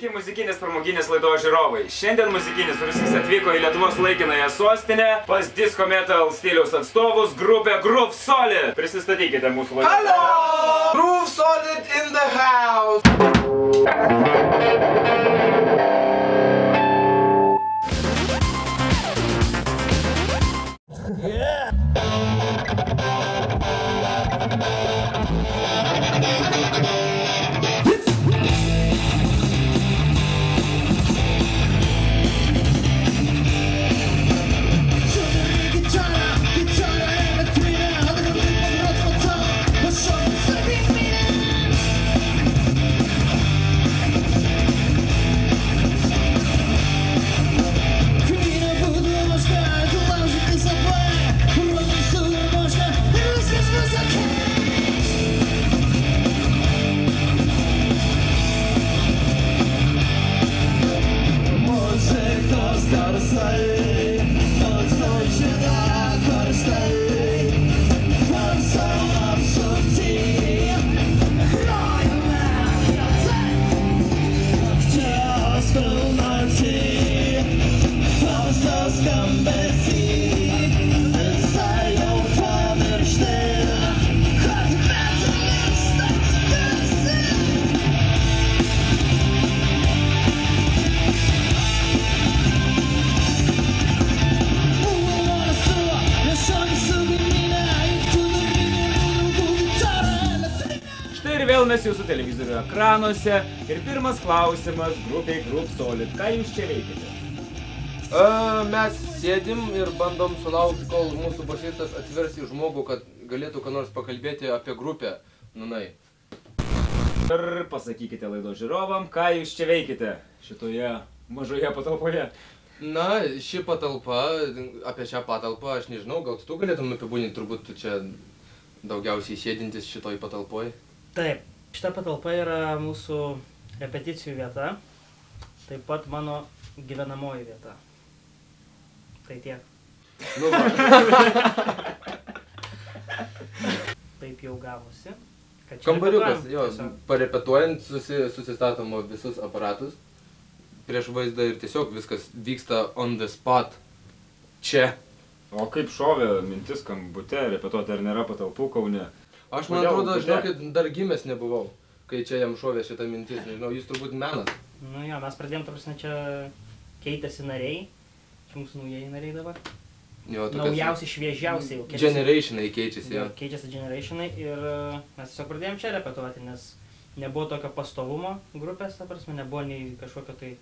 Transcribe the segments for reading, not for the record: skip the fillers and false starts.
Sveiki muzikinis pramoginis laidos žiūrovai. Šiandien muzikinis Rusys atvyko į Lietuvos laikinąją sostinę pas disco metal stiliaus atstovus grupę Groove Solid. Prisistatykite mūsų laidą. Hello! Groove Solid in the house! Vėl mes jūsų televizorių ekranuose ir pirmas klausimas grupiai Groove Solid. Ką jūs čia veikite? Mes sėdim ir bandom sulaukti, kol mūsų bašistas atvers į žmogų, kad galėtų ką nors pakalbėti apie grupę. Nunai. Ir pasakykite laidos žiūrovam, ką jūs čia veikite šitoje mažoje patalpoje. Na, ši patalpa, apie šią patalpą aš nežinau, gal tu galėtum apibūdinti, turbūt tu čia daugiausiai sėdintis šitoj patalpoj. Taip, šita patalpa yra mūsų repeticijų vieta, taip pat mano gyvenamoji vieta. Tai tiek. Nu, va. Taip jau gavosi. Kambariukas, jo, parepetuojant susistatoma visus aparatus prieš vaizdą ir tiesiog viskas vyksta on the spot čia. O kaip šovė mintis kambute repetuoti, ar nėra patalpų Kaune? Aš, man atrodo, žinokit, dar gimęs nebuvau, kai čia jam šovė šitą mintis, nežinau, jūs turbūt menas. Nu jo, mes pradėjom, ta prasme, čia keitėsi nariai, čia mūsų naujieji nariai dabar. Jo, naujausi, šviežiausi jau. Generationai keičiasi, jo. Keičiasi generationai ir mes tiesiog pradėjom čia repetuoti, nes nebuvo tokio pastovumo grupės, ta prasme, nebuvo nei kažkokio tai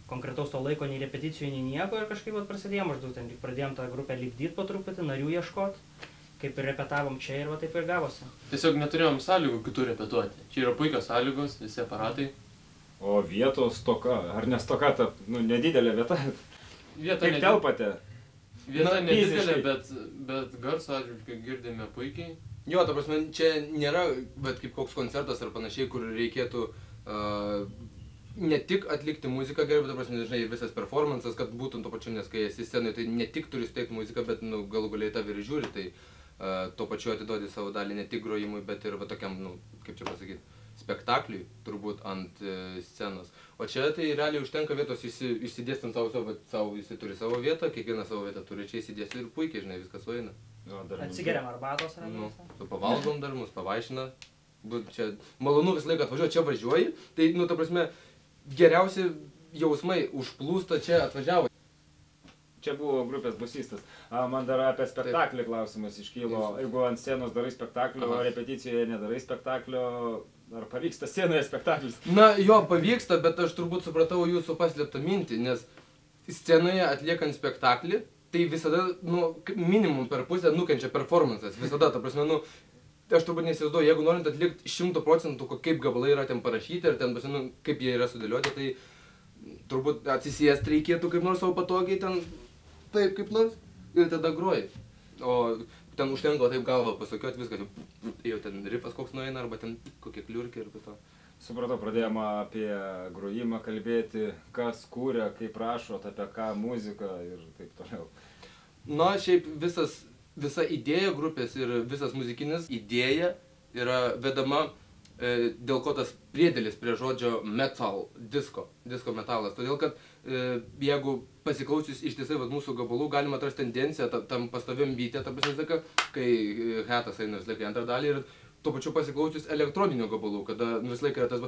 konkretaus to laiko, nei repeticijų, nei nieko ir kažkaip prasidėjo maždaug ten, pradėjom tą grupę lipdyti po truputį, narių ieškoti. Kaip ir repetavom čia ir va taip ir gavosi. Tiesiog neturėjom sąlygų kitų repetuoti. Čia yra puikios sąlygos, visi aparatai. O vietos stoka, ar nestoka ta, nu, nedidelė vieta? Kaip telpate? Vieta nedidelė, bet garso atžvilgiu girdime puikiai. Jo, ta prasme, čia nėra, bet kaip koks koncertas ar panašiai, kur reikėtų ne tik atlikti muziką gerai, bet, ta prasme, žinai, visas performances, kad būtum to pačiu, nes kai esi scenoje, tai ne tik turi suteikti muziką, bet, nu, galų galiai tave ir žiūri, tai tuo pačiu atiduodi savo dalį ne tik grojimui, bet ir va tokiam, nu, kaip čia pasakyti, spektakliui, turbūt ant scenos. O čia tai realiai užtenka vietos išsidėstant savo, jis turi savo vietą, kiekvieną savo vietą turi čia įsidėsti ir puikiai, žinai, viskas sueina. Atsigeriam arbatos, ar ne? Nu, pavalgom dar, mus pavaišina. Čia malonu visą laiką atvažiuoji, čia važiuoji, tai, nu, ta prasme, geriausi jausmai užplūsta čia atvažiavo. Čia buvo grupės basistas. Man dar apie spektaklį klausimas iškylo. Jeigu ant scenos darai spektaklį, o repeticijoje nedarai spektaklio, ar pavyksta scenoje spektaklis? Na, jo, pavyksta, bet aš turbūt supratau jūsų paslėptą mintį, nes scenoje atliekant spektaklį, tai visada, nu, minimum per pusę nukenčia performances. Visada, ta prasme, nu, aš turbūt neįsivaizduoju, jeigu norint atlikti 100% kaip gabalai yra ten parašyti, ar ten, nu, kaip jie yra sudėlioti, tai turbūt atsisėst reikėtų kaip nors savo patogiai ten, taip kaip nors, ir tada groji. O ten užtenka taip galvą pasukiot, viskas, jau ten rifas koks nueina, arba ten kokie kliurkiai ir to. Supratau, pradėjome apie grojimą kalbėti, kas kūrė, kaip rašot, apie ką muziką ir taip toliau. Na, šiaip visa idėja grupės ir visas muzikinis idėja yra vedama dėl ko tas priedėlis prie žodžio metal, disko metalas. Todėl, kad jeigu pasiklausius ištisai mūsų gabalų, galima atrasti tendenciją tam pastoviam byte, ta prasme, kai hetas eina visą laiką į antrą dalį ir tuo pačiu pasiklausius elektroninių gabalų, kada visą laiką yra tas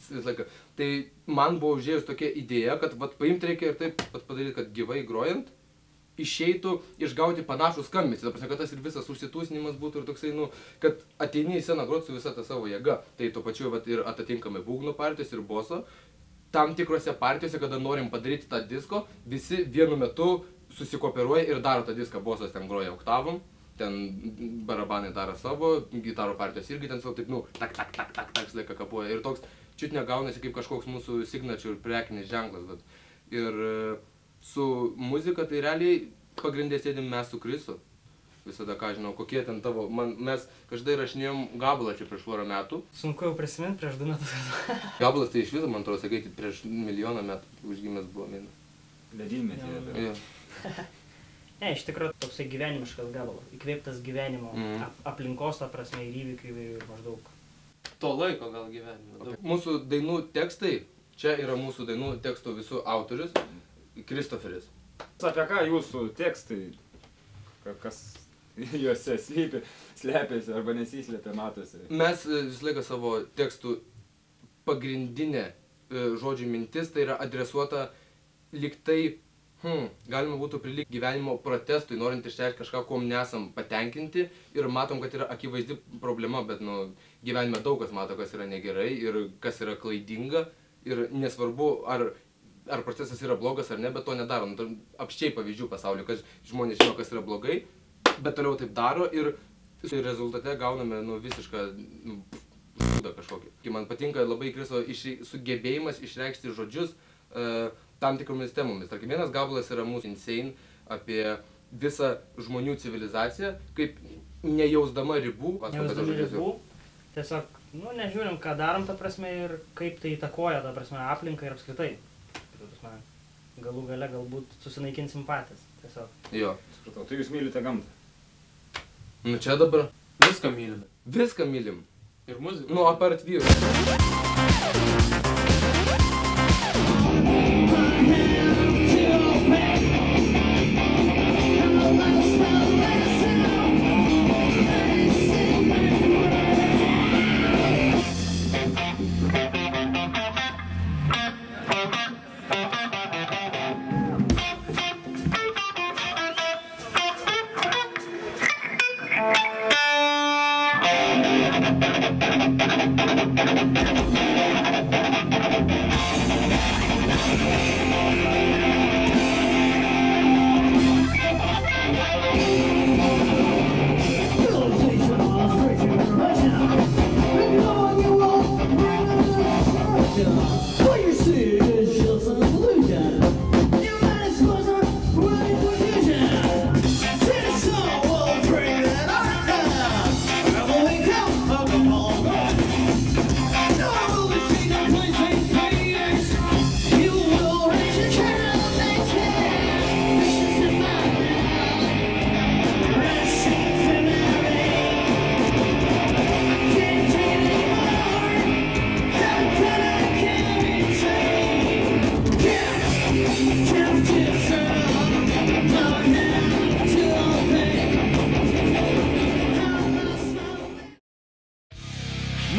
visą laiką. Tai man buvo užėjus tokia idėja, kad paimti reikia ir taip padaryti, kad gyvai grojant išeitų išgauti panašų skambesį. Ta prasme, kad tas ir visas užsitūsinimas būtų ir toksai, kad ateini į sceną groti su visa ta savo jėga. Tai tuo pačiu ir atitinkamai būgno partijos ir boso. Tam tikrose partijose, kada norim padaryti tą disko, visi vienu metu susikooperuoja ir daro tą diską. Bosas ten groja oktavom, ten barabanai daro savo, gitarų partijos irgi ten savo taip, tak, laiką kapuoja. Ir toks čiut negaunasi kaip kažkoks mūsų signature prekinis ženklas. Ir su muzika tai realiai pagrindė sėdim mes su Krisu. Visada, ką žinau, kokie ten tavo... Mes kažkada įrašinėjom gabalą čia prieš porą metų. Sunku jau prisiminti prieš 2 metus. Gabalas tai iš viso, man atrodo, sakai, prieš 1 milijoną metų užgimęs buvo. Ledynmetį. Ne, iš tikrųjų toksai gyvenimiškas gabalas. Įkvėptas gyvenimo aplinkos, ta prasme, ir įvykių ir maždaug. To laiko gal gyvenimo. Mūsų dainų tekstai, čia yra mūsų dainų tekstų visų autorius, Kristoferis. Apie ką jūsų tekstai, kas juose slepiasi arba nesislėpia, matosi? Mes visą laiką savo tekstų pagrindinė žodžių mintis, tai yra adresuota lyg tai, galima būtų prilygt gyvenimo protestui, norint išreikšti kažką, kuom nesam patenkinti ir matom, kad yra akivaizdi problema, bet gyvenime daug kas mato, kas yra negerai ir kas yra klaidinga ir nesvarbu, ar procesas yra blogas ar ne, bet to nedaro. Apščiai pavyzdžių pasaulio, kad žmonės žino, kas yra blogai, bet toliau taip daro ir rezultate gauname visišką žudą kažkokį. Man patinka labai Kristo sugebėjimas išreikšti žodžius tam tikromis temomis. Tarkim, vienas gabalas yra mūsų Insane apie visą žmonių civilizaciją, kaip nejausdama ribų. Nejausdami ribų, tiesiog, nežiūrim, ką darom, ta prasme, ir kaip tai įtakoja, ta prasme, aplinką ir apskritai. Galų gale galbūt susinaikinsim patys, tiesiog. Jo. Supratau, tai jūs mylite gamtą? Čia dabar. Viską mylime. Viską mylim. Ir muziką. Apart vyrų.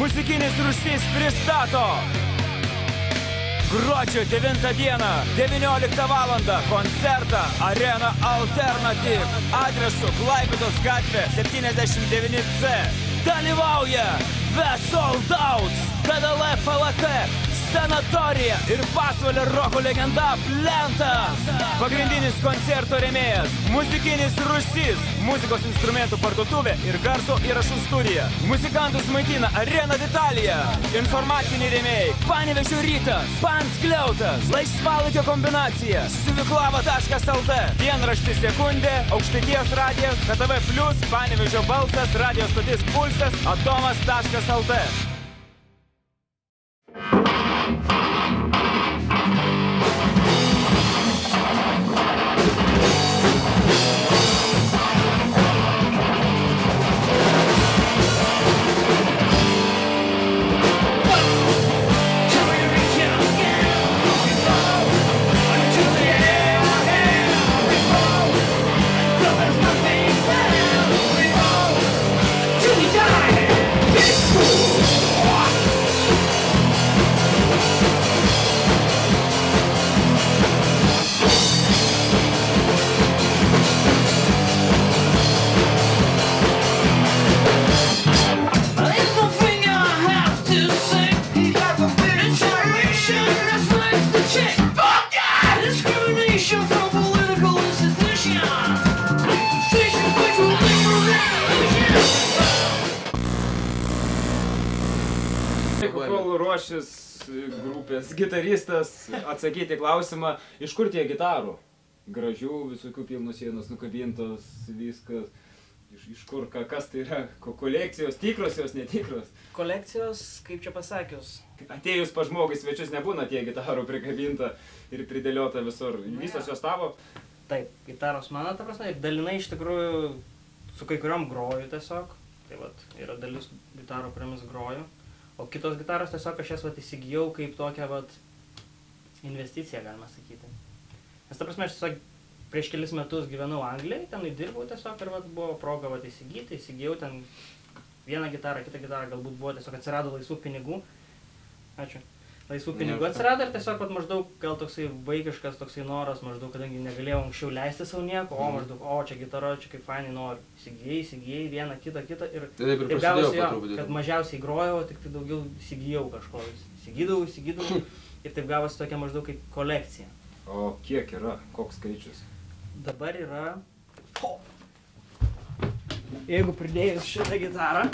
Muzikinis Rūsys pristato gruodžio 9 dieną, 19 valandą, koncertą Arena Alternative, adresu Klaipėdos gatvė 79C. Dalyvauja The Sold Outs, KDL FLK, Sanatorija ir pasvalio roko legenda Plentas. Pagrindinis koncerto rėmėjas Muzikinis Rūsys, muzikos instrumentų parduotuvė ir garso įrašų studija. Muzikantus maitina Arena Vitalija. Informaciniai rėmėjai Panevėžio Rytas, Panskliautas, Laisvalaikio kombinacija, Siuviklava.lt, dienraštis Sekundė, Aukštaitijos radijas, KTV Plus, Panevėžio balsas, radijos stotis Pulsas, Atomas.lt. kol ruošis grupės gitaristas atsakyti klausimą, iš kur tie gitarų? Gražių, visokių pilnų sienos nukabintos, viskas. Iš kur, kas tai yra? Kolekcijos, tikros jos, netikros? Kolekcijos, kaip čia pasakius. Atėjus pa žmogui svečius nebūna tie gitarų prikabinta ir pridėliota visur. Visos jos tavo? Taip, gitaros mano, ta prasme, ir dalinai iš tikrųjų su kai kuriom groju tiesiog. Tai vat, yra dalis gitarų, kuriamis groju. O kitos gitaros tiesiog aš jas vat įsigijau kaip tokią vat investiciją, galima sakyti. Nes ta prasme, aš tiesiog prieš kelis metus gyvenau Anglijai, ten dirbau tiesiog ir vat buvo proga vat įsigyti, įsigijau ten vieną gitarą, kitą gitarą, galbūt buvo tiesiog atsirado laisvų pinigų. Ačiū. Laisvų pinigų atsirado ir tiesiog vat maždaug gal toksai vaikiškas toksai noras, maždaug, kadangi negalėjau anksčiau leisti savo nieko, o maždaug, o čia gitara, čia kaip fainai noriu. Įsigijai vieną, kitą ir Taip gavosi jo, kad mažiausiai grojau, tik tai daugiau įsigijau kažko. Įsigydavau ir taip gavosi tokia maždaug kaip kolekcija. O kiek yra? Koks skaičius? Dabar yra... Jeigu pridėjus šitą gitarą,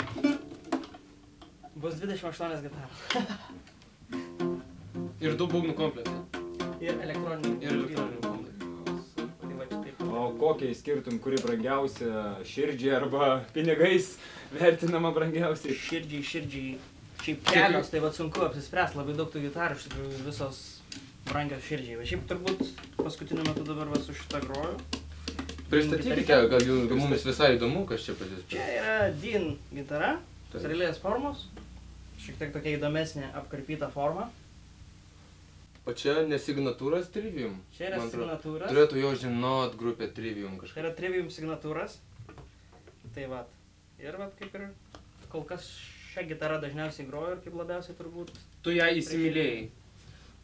bus 28 gitaros. Ir 2 būgnų kompleksai. Ir elektroninių komplektai. Tai va čia taip. O kokiai skirtum, kuri brangiausia širdžiai arba pinigais vertinama brangiausiai? Širdžiai. Šiaip kelios, tai va sunku apsispręsti, labai daug tų gitarų, iš tikrųjų visos brangios širdžiai. Va šiaip turbūt paskutiniu metu dabar va su šitą groju. Pristatykite, gal mums visai įdomu, kas čia pas jūs. Čia yra Dean gitara, strėlės formos, šiek tiek tokia įdomesnė apkarpyta forma. O čia nesignatūras Trivium? Čia yra signatūras. Turėtų jau žinot grupė Trivium kažką. Tai yra Trivium signatūras. Tai vat. Ir vat kaip ir kol kas šią gitarą dažniausiai groju ir kaip labiausiai turbūt. Tu ją įsimylėjai.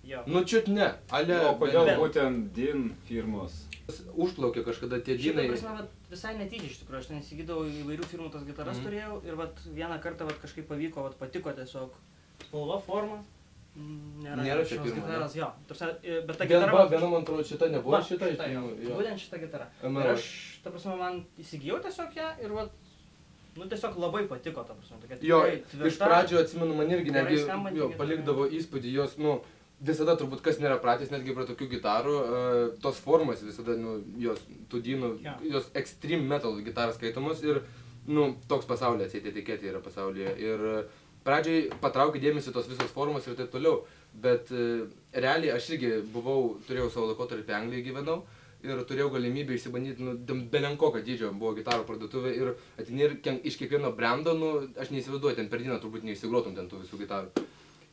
Jo. Nu čiut ne, ale... O kodėl bet- būtent Dean firmos? Užplaukė kažkada tie Šiaip, ta džinai. prasme, vat, visai netyčia iš tikrųjų, aš ten įsigydavau įvairių firmų tas gitaras turėjau ir vat vieną kartą vat kažkaip pavyko, vat patiko tiesiog spalva, forma. Nėra čia šios pirma, gitaros, jo. Ta prasme, bet ta gitara... Viena man atrodo šita nebuvo, Va, šita iš jo. pirmų. Būtent šita gitara. ML. Ir aš, ta prasme, man įsigijau tiesiog ją ir vat, nu tiesiog labai patiko, ta prasme, tokia Jo, tikrai iš tvirta. pradžio atsimenu, man irgi gerai netgi skambanti jo, gitara. palikdavo įspūdį, jos, nu, visada turbūt kas nėra pratęs netgi prie tokių gitarų, tos formos visada, nu, jos, tų dynų, Jo. jos extreme metal gitaras skaitomos ir, nu, toks pasaulyje, atseit etiketė yra pasaulyje. Ir pradžiai patraukė dėmesį tos visos formos ir taip toliau, bet realiai aš irgi turėjau savo laikotarpį Anglijoje gyvenau ir turėjau galimybę išsibandyti, nu, belenkoką dydžio buvo gitarų parduotuvė ir ateini ir iš kiekvieno brendo, nu, aš neįsivaizduoju, ten per dieną turbūt neišsigrotum ten tų visų gitarų.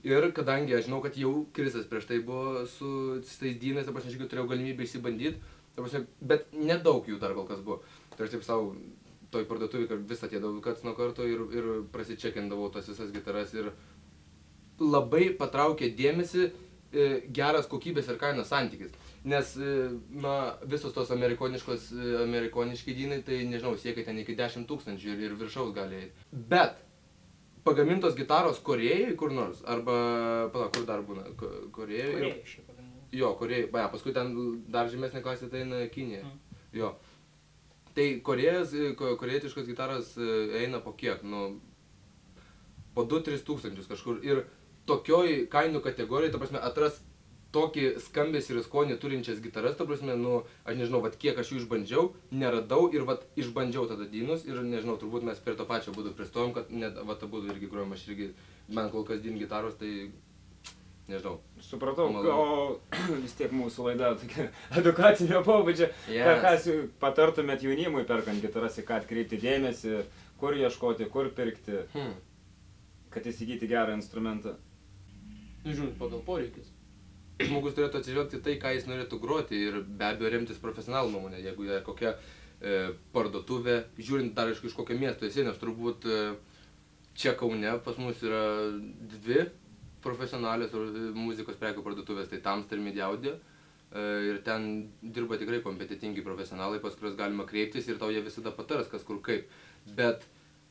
Ir kadangi aš žinau, kad jau Krisas prieš tai buvo su tais dynais, aš irgi turėjau galimybę išsibandyti, bet nedaug jų dar kol kas buvo. Tai aš taip savo toj parduotuvėj, kad vis atėdavau karts nuo karto ir prasičekindavau tas visas gitaras ir labai patraukė dėmesį geras kokybės ir kainos santykis. Nes, na, visos tos amerikoniški dynai, tai nežinau, siekia ten iki 10 000 ir viršaus gali eiti. Bet pagamintos gitaros Korėjai kur nors, arba, pala, kur dar būna, Korėjai? Korėjai šiaip pagrindinė. Jo, Korėjai, paskui ten dar žemesnė klasė tai eina Kinija. Jo. Tai korėjietiškos gitaros eina po kiek, nu, po 2-3 tūkstančius kažkur. Ir tokioj kainų kategorijai, ta prasme, atras tokį skambesį ir skonį turinčias gitaras, ta prasme, nu, aš nežinau, vat kiek aš jų išbandžiau, neradau ir vat išbandžiau tada dynus ir nežinau, turbūt mes prie to pačio būdų pristojom, kad net vat abudu irgi grojom, aš irgi, man kol kas dyn gitaros, tai nežinau. Supratau, o vis tiek mūsų laida tokia edukacinio pobūdžio. Ką patartumėt jaunimui perkant gitaras, į ką atkreipti dėmesį, kur ieškoti, kur pirkti, kad įsigyti gerą instrumentą? Žiūrint pagal poreikis. Žmogus turėtų atsižvelgti tai, ką jis norėtų groti ir be abejo remtis profesionalų nuomonę, jeigu yra kokia parduotuvė, žiūrint dar iš kokio miesto esi, nes turbūt čia Kaune pas mus yra 2 profesionalios muzikos prekių parduotuvės, tai Tamsta ir Media Audio. Ir ten dirba tikrai kompetitingi profesionalai, pas kuriuos galima kreiptis ir tau jie visada patars, kas kur kaip. Bet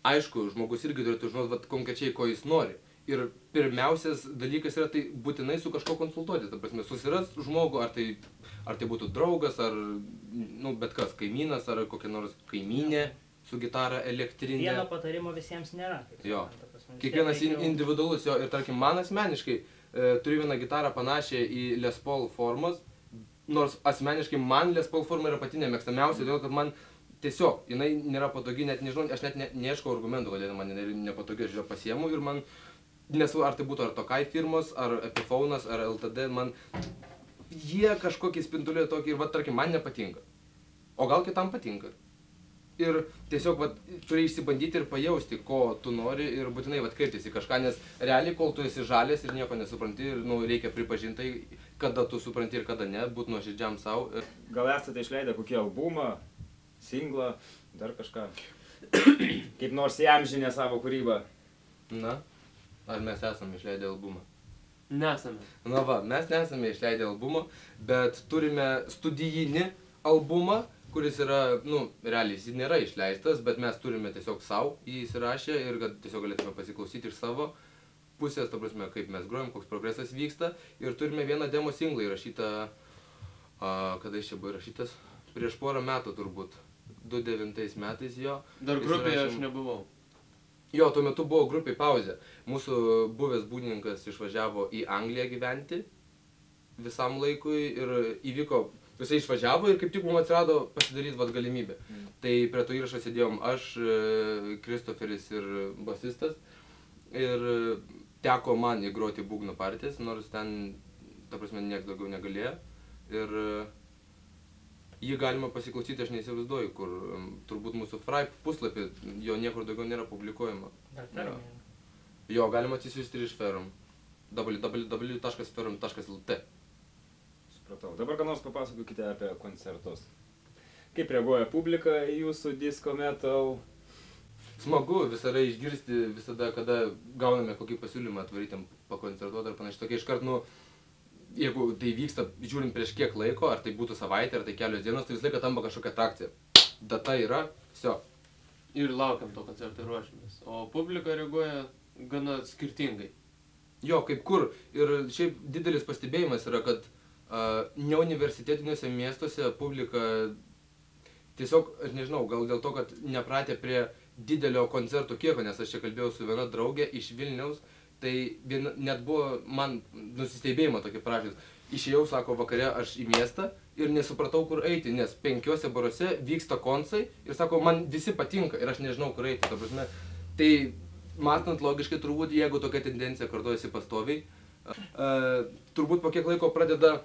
aišku, žmogus irgi turėtų žinoti konkrečiai, ko jis nori. Ir pirmiausias dalykas yra tai būtinai su kažko konsultuotis, ta prasme, susiras žmogų, ar tai būtų draugas, ar, nu, bet kas, kaimynas, ar kokia nors kaimynė su gitara elektrinė. Vieno patarimo visiems nėra. Jo. Kiekvienas individualus jo ir tarkim man asmeniškai turiu vieną gitarą panašią į Les Paul formos, nors asmeniškai man Les Paul forma yra pati nemėgstamiausia, todėl kad man tiesiog jinai nėra patogi, net nežinau, aš net neieškau argumentų, kodėl man jinai nepatogi, aš ją pasiemu ir man nesvarbu, ar tai būtų ar Tokai firmos, ar Epiphone'as, ar LTD, man jie kažkokį spindulį tokį ir va, tarkim, man nepatinka. O gal kitam patinka. Ir tiesiog vat, turi išsibandyti ir pajausti, ko tu nori ir būtinai vat, kreiptis į kažką, nes realiai, kol tu esi žalės ir nieko nesupranti, ir reikia pripažinti, kada tu supranti ir kada ne, būt nuoširdžiam savo. Gal esate išleidę kokį albumą, singlą, dar kažką? Kaip nors įamžinę savo kūrybą? Na, ar mes esame išleidę albumą? Nesame. Na va, mes nesame išleidę albumo, bet turime studijinį albumą, kuris yra, realiai jis nėra išleistas, bet mes turime tiesiog savo jį įsirašę ir kad tiesiog galėtume pasiklausyti iš savo pusės, ta prasme, kaip mes grojam, koks progresas vyksta. Ir turime vieną demo singlą įrašytą, kada jis čia buvo įrašytas? Prieš porą metų turbūt, 2009 metais jo. Dar grupėje aš nebuvau. Jo, tuo metu buvo grupiai pauzė. Mūsų buvęs būgnininkas išvažiavo į Angliją gyventi visam laikui ir įvyko. Visai išvažiavo ir kaip tik mums atsirado pasidaryti galimybę. Tai prie to įrašo sėdėjom aš, Kristoferis ir basistas. Ir teko man įgroti būgno partijas, nors ten, ta prasme, nieks daugiau negalėjo. Ir jį galima pasiklausyti, aš neįsivaizduoju, kur turbūt mūsų Fripe puslapį, jo niekur daugiau nėra publikuojama. Jo, galima atsisiųsti ir iš Ferrum. www.ferrum.lt. Dabar ką nors papasakokite apie koncertus. Kaip reaguoja publika į jūsų disco metal? Smagu visada išgirsti, visada, kada gauname kokį pasiūlymą atvarytėm pakoncertuoti ar panašiai. Tokia iškart, jeigu tai vyksta, žiūrint prieš kiek laiko, ar tai būtų savaitė, ar tai kelios dienos, tai visą laiką tampa kažkokia atrakcija. Data yra, viso. Ir laukiam to koncerto ir ruošiamės. O publika reaguoja gana skirtingai. Jo, kaip kur. Ir šiaip didelis pastebėjimas yra, kad neuniversitetiniuose miestuose publika tiesiog, aš nežinau, gal dėl to, kad nepratę prie didelio koncertų kiekio, nes aš čia kalbėjau su viena draugė iš Vilniaus, tai net buvo man nusistebėjimą tokį prašys. Išėjau, sako, vakare aš į miestą ir nesupratau, kur eiti, nes 5 baruose vyksta koncai ir sako, man visi patinka ir aš nežinau, kur eiti. Ta prasme, tai mąstant logiškai, turbūt, jeigu tokia tendencija kartojasi pastoviai, turbūt po kiek laiko pradeda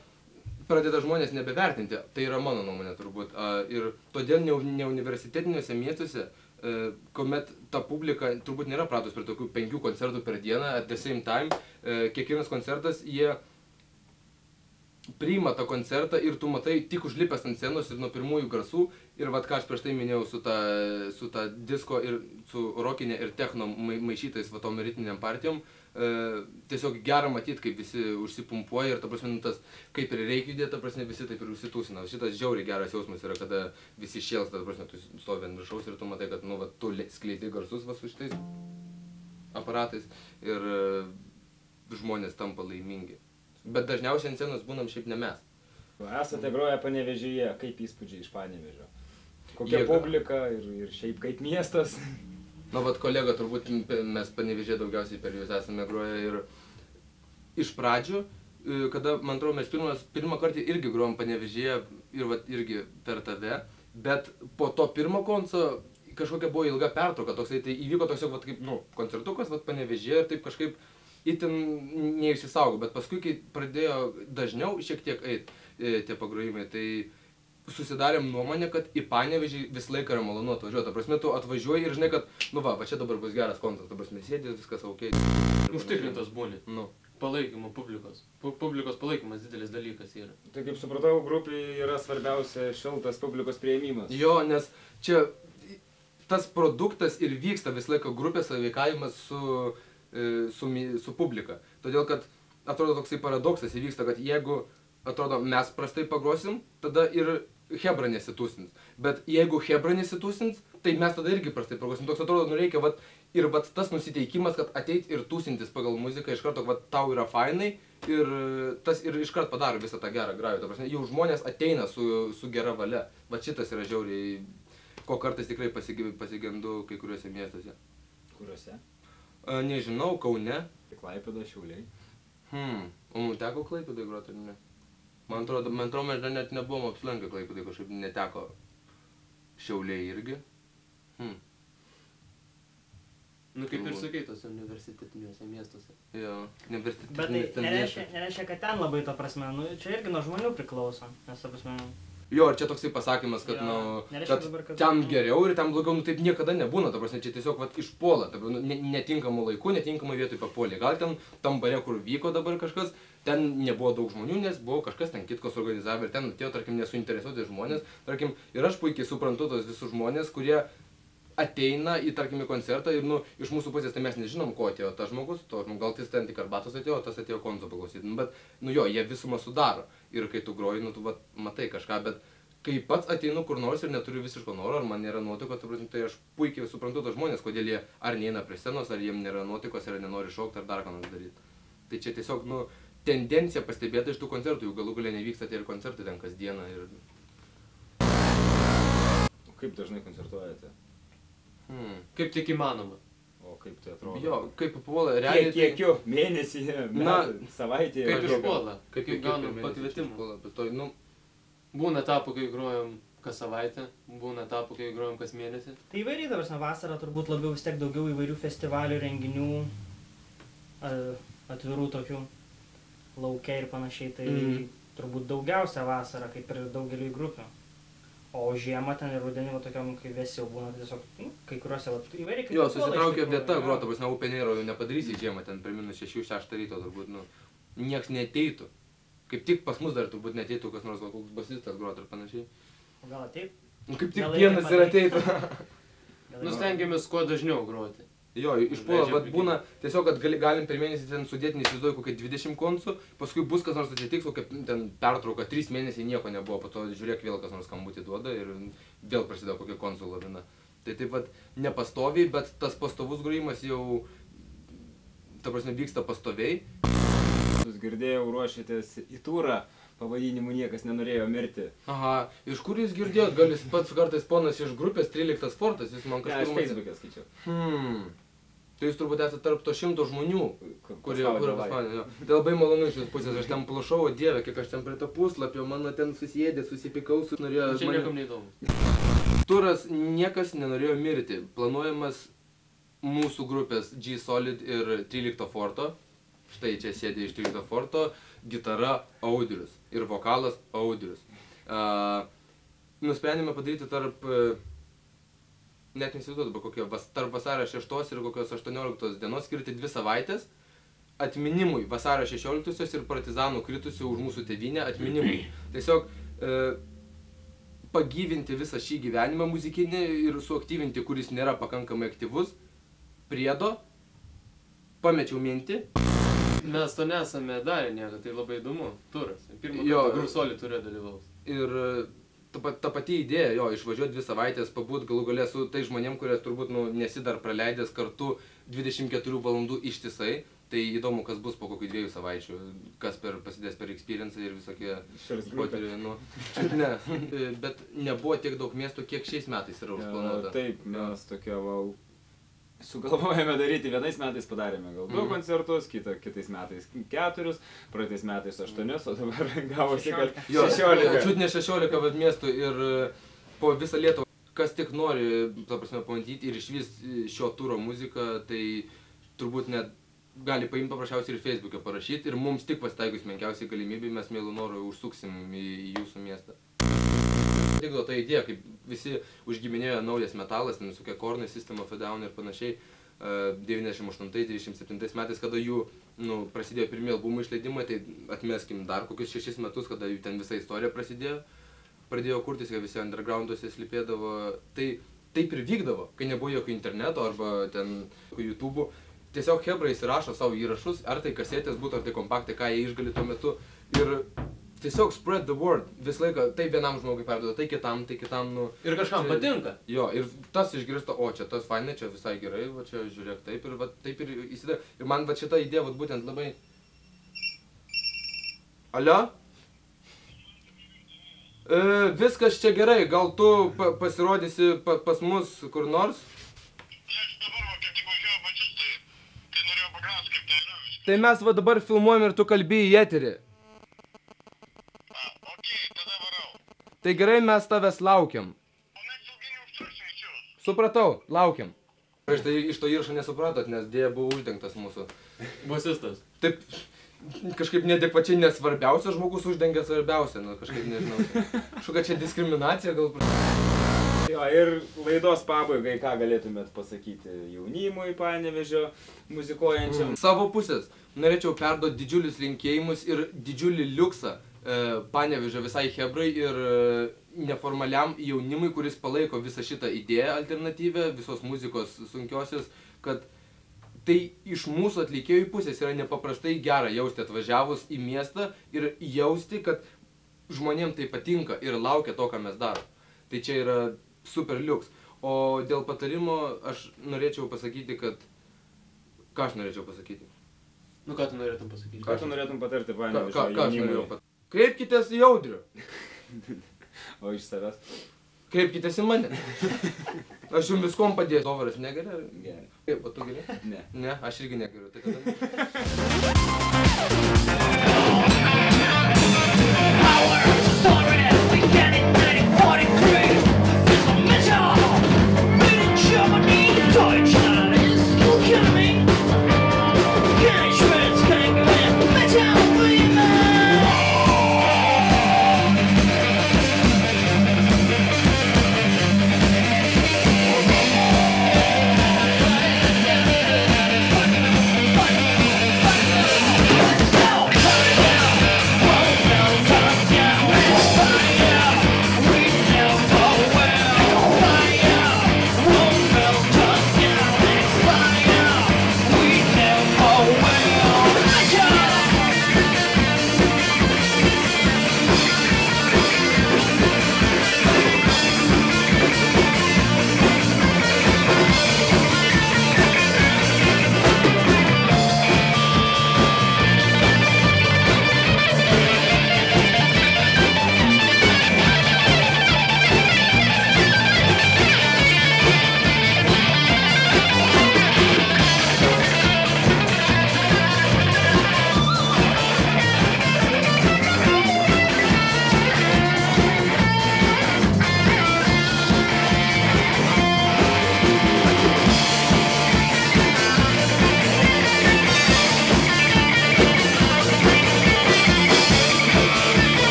žmonės nebevertinti, tai yra mano nuomonė turbūt. Ir todėl neuniversitetiniuose miestuose, kuomet ta publika turbūt nėra pratus prie tokių 5 koncertų per dieną, at the same time, kiekvienas koncertas, jie priima tą koncertą ir tu matai tik užlipęs ant scenos ir nuo pirmųjų garsų. Ir vat ką aš prieš tai minėjau su ta disko ir su rokinė ir techno maišytais va tom ritminiam partijom, tiesiog gera matyti, kaip visi užsipumpuoja ir ta prasme, tas kaip ir reikia judėti, ta prasme, visi taip ir užsitūsina. Šitas žiauriai geras jausmas yra, kada visi šėlsta, ta prasme, tu stovi ant viršaus ir tu matai, kad tu skleidi garsus va su šitais aparatais ir žmonės tampa laimingi. Bet dažniausiai ant scenos būnam šiaip ne mes. Esate groję Panevėžyje, kaip įspūdžiai iš Panevėžio? Kokia publika ir šiaip kaip miestas? Na, vat kolega, turbūt mes Panevėžyje daugiausiai per jūs esame groję ir iš pradžių, kada, man atrodo, mes pirmą kartą irgi grojom Panevėžyje ir vat irgi per tave, bet po to pirmo konco kažkokia buvo ilga pertrauka, toksai, tai įvyko toks vat kaip, koncertukas vat Panevėžyje ir taip kažkaip itin neišsisaugo, bet paskui, kai pradėjo dažniau šiek tiek eit tie pagrojimai, tai susidarėm nuomonę, kad į Panevėžį visą laiką yra malonu atvažiuoti. Ta prasme, tu atvažiuoji ir žinai, kad, va čia dabar bus geras koncertas, ta prasme, sėdės, viskas ok. Užtikrintas būni. Palaikymo publikos. Publikos palaikymas didelis dalykas yra. Tai kaip supratau, grupiai yra svarbiausia šiltas publikos priėmimas. Jo, nes čia tas produktas ir vyksta visą laiką grupės sąveikavimas su publika. Todėl, kad atrodo toksai paradoksas įvyksta, kad jeigu, atrodo, mes prastai pagrosim, tada ir Hebra nesitūsins. Bet jeigu Hebra nesitūsins, tai mes tada irgi prastai pagrosim. Toks atrodo, reikia ir tas nusiteikimas, kad ateit ir tūsintis pagal muziką, iš karto, tau yra fainai ir tas ir iškart padaro visą tą gerą grajų. Ta prasme, jau žmonės ateina su gera valia. Šitas yra žiauriai, ko kartais tikrai pasigendu kai kuriuose miestuose. Kuriuose? Nežinau, Kaune. Klaipėda, Šiauliai. O mums teko Klaipėdai groti, ar ne? Man atrodo, mes dar net nebuvom apsilankę Klaipėdai, kažkaip neteko Šiauliai irgi. Nu, kaip ir sakai, tose universitetiniuose miestuose. Jo, universitetiniuose miestuose. Bet tai nereiškia, kad ten labai, ta prasme, nu, čia irgi nuo žmonių priklauso, nes, ta prasme... Jo, ir čia toksai pasakymas, kad, kad ten geriau ir ten blogiau, taip niekada nebūna, ta prasme, čia tiesiog išpuola, netinkamu laiku, netinkamą vietoj papuolė. Gal ten tam bare, kur vyko dabar kažkas, ten nebuvo daug žmonių, nes buvo kažkas ten kitkas organizavę ir ten atėjo, tarkim, nesuinteresuoti žmonės, tarkim, ir aš puikiai suprantu tos visus žmonės, kurie ateina į, tarkim, į koncertą ir, iš mūsų pusės tai mes nežinom, ko atėjo tas žmogus, gal jis ten tik arbatos atėjo, o tas atėjo konzo paklausyti, bet, jo, jie visumą sudaro ir kai tu groji, tu matai kažką, bet kai pats ateinu kur nors ir neturiu visiško noro, ar man nėra nuotaikos, tai aš puikiai suprantu tos žmonės, kodėl jie ar neina prie scenos, ar jiem nėra nuotaikos, ar nenori šokti, ar dar ką nors daryti. Tai čia tiesiog, tendencija pastebėta iš tų koncertų, jų galų galia nevyksta tie ir koncertai ten kasdieną ir... Kaip dažnai koncertuojate? Kaip tik įmanoma. O kaip tai atrodo? Jo, kaip papuola, realiai... Kiekiu, mėnesį, savaitėje... Kaip išpuola, kaip gaunam pakvietimą. Būna etapų, kai grojam kas savaitę, būna etapų, kai grojam kas mėnesį. Tai įvairiai dabar, vasarą turbūt labiau vis tiek daugiau įvairių festivalių, renginių, atvirų tokių lauke ir panašiai, tai turbūt daugiausia vasarą, kaip ir daugeliui grupių. O žiemą ten ir rudenį tokiam, kai vėsiau būna, tiesiog kai kuriuose įvairiai kaip... Jo, susitraukia vieta, grota, prasme, upenėro jau nepadarysi žiemą, ten per minus 6-6 ryto turbūt, nieks neateitų. Kaip tik pas mus dar turbūt neateitų kas nors, gal koks basistas grot ir panašiai. O gal ateit? Kaip tik vienas ir ateitų. Stengiamės kuo dažniau groti. Jo, išpuola, bet būna tiesiog, kad galim per mėnesį ten sudėti, neįsivaizduoju, kokie 20 koncų, paskui bus kas nors atsitiks, kokia ten pertrauka, 3 mėnesiai nieko nebuvo, po to žiūrėk vėl kas nors skambutį duoda ir vėl prasideda kokia koncų lavina. Tai taip pat nepastoviai, bet tas pastovus grojimas jau, ta prasme, vyksta pastoviai. Jūs girdėjau, ruošėtės į turą, pavadinimu niekas nenorėjo mirti. Aha, iš kur jūs girdėjot, gal jis pats kartais ponas iš grupės 13 fortas, jūs man kažkur... Ne, aš Facebook'e skaičiau. Tai jūs turbūt esate tarp to 100 žmonių, kurie paspaudė. Tai labai malonu iš jūsų pusės, aš ten plašau, o dieve, kiek aš ten prie to puslapio, mano ten susėdė, susipikau, norėjo... Čia niekam neįdomu. Turas niekas nenorėjo mirti, planuojamas mūsų grupės G-Solid ir 13 forto. Štai čia sėdė iš 13 forto, gitara Audrius ir vokalas Audrius. Nusprendėme padaryti tarp... net nesivaizduoju dabar kokie, tarp vasario 6 ir kokios 18 dienos skirti 2 savaitės atminimui vasario 16 ir partizanų kritusių už mūsų tėvynę atminimui. Tiesiog pagyvinti visą šį gyvenimą muzikinį ir suaktyvinti, kuris nėra pakankamai aktyvus. Priedo, pamečiau mintį. Mes to nesame darę niekada, tai labai įdomu, turas. Pirmą kartą Grusoli ture dalyvaus. Ir ta pati idėja, jo, išvažiuoti 2 savaitės, pabūt galų galę su tai žmonėm, kurie turbūt nesi dar praleidęs kartu 24 valandų ištisai. Tai įdomu, kas bus po kokių 2 savaičių, kas pasidės per experience ir visokie potyriai. Ne, bet nebuvo tiek daug miestų, kiek šiais metais yra užplanuota. Taip, mes tokia, sugalvojame daryti, vienais metais padarėme gal 2 koncertus, kitais metais 4, praeitais metais 8, o dabar gavosi, kad 16. Čiut ne 16 miestų ir po visą Lietuvą. Kas tik nori, ta prasme, pamatyti ir išvyst šio turo muziką, tai turbūt net gali paimti paprasčiausiai ir Facebook'e parašyti ir mums tik pasitaikius menkiausiai galimybė, mes mielų norų užsuksim į jūsų miestą. Tikdo ta idėja, kaip visi užgiminėjo naujas metalas, visokie Kornai, System of a Down ir panašiai, 98-97 metais, kada jų prasidėjo pirmie albumų išleidimai, tai atmeskim dar kokius 6 metus, kada jų ten visa istorija pradėjo kurtis, kai visi undergrounduose slipėdavo, tai taip ir vykdavo, kai nebuvo jokio interneto arba ten YouTube'ų. Tiesiog hebra įsirašo savo įrašus, ar tai kasetės būtų, ar tai kompaktai, ką jie išgali tuo metu ir tiesiog spread the word, visą laiką tai vienam žmogui perduoda, tai kitam, Ir kažkam patinka. Jo, ir tas išgirsta, o čia tas fainai, čia visai gerai, va čia žiūrėk taip ir įsidė. Ir man va šita idėja būtent labai... Alio? Viskas čia gerai, gal tu pasirodysi pas mus kur nors? Tai mes va dabar filmuojam ir tu kalbi į eterį. Tada varau. Tai gerai, mes tavęs laukiam. O mes ilgai neužtruksim iš jūsų. Supratau, laukiam. Štai iš to įrašo nesupratot, nes dėja buvo uždengtas mūsų. Bosistas. Taip, kažkaip neadekvačiai nesvarbiausias žmogus uždengia svarbiausia, nu kažkaip nežinau. Šuka čia diskriminacija gal. Jo, ir laidos pabaigai, ką galėtumėt pasakyti jaunimui Panevėžio muzikuojančiam? Savo pusės norėčiau perduoti didžiulius linkėjimus ir didžiulį liuksą Panevėžio visai hebrai ir neformaliam jaunimui, kuris palaiko visą šitą idėją alternatyvę, visos muzikos sunkiosios, kad tai iš mūsų atlikėjų pusės yra nepaprastai gera jausti atvažiavus į miestą ir jausti, kad žmonėm tai patinka ir laukia to, ką mes darom. Tai čia yra super liuks. O dėl patarimo aš norėčiau pasakyti, kad... Ką aš norėčiau pasakyti? Nu, ką tu norėtum pasakyti? Ką tu norėtum patarti Panevėžio jaunimui? Kreipkitės į Audrių. O iš savęs? Kreipkitės į mane. Aš jums viskom padėsiu. Dovaras negeria? Gerai. Kaip, o tu geri? Ne. Ne, aš irgi negeriu. Tai tada...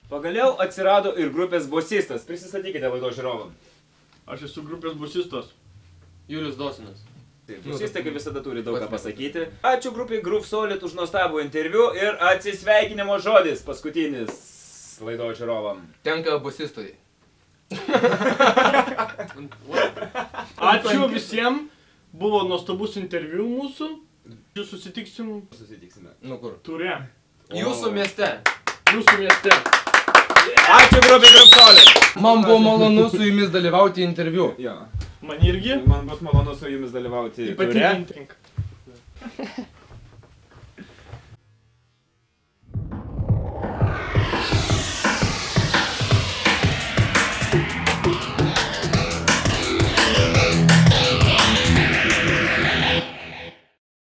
Pagaliau atsirado ir grupės bosistas. Prisistatykite laidos žiūrovam. Aš esu grupės bosistas. Julius Dosinas. Bosistai kaip visada turi daug ką pasakyti. Ačiū grupiai Groove Solid už nuostabų interviu ir atsisveikinimo žodis paskutinis laidos žiūrovam. Tenka bosistui. Ačiū visiems. Buvo nuostabus interviu mūsų. Susitiksime. Nu kur? Ture. Jūsų mieste. Jūsų mieste. Ačiū grupiai Groove Solid. Man buvo malonu su jumis dalyvauti interviu. Jo. Man irgi. Man bus malonu su jumis dalyvauti ture. Ypatingai.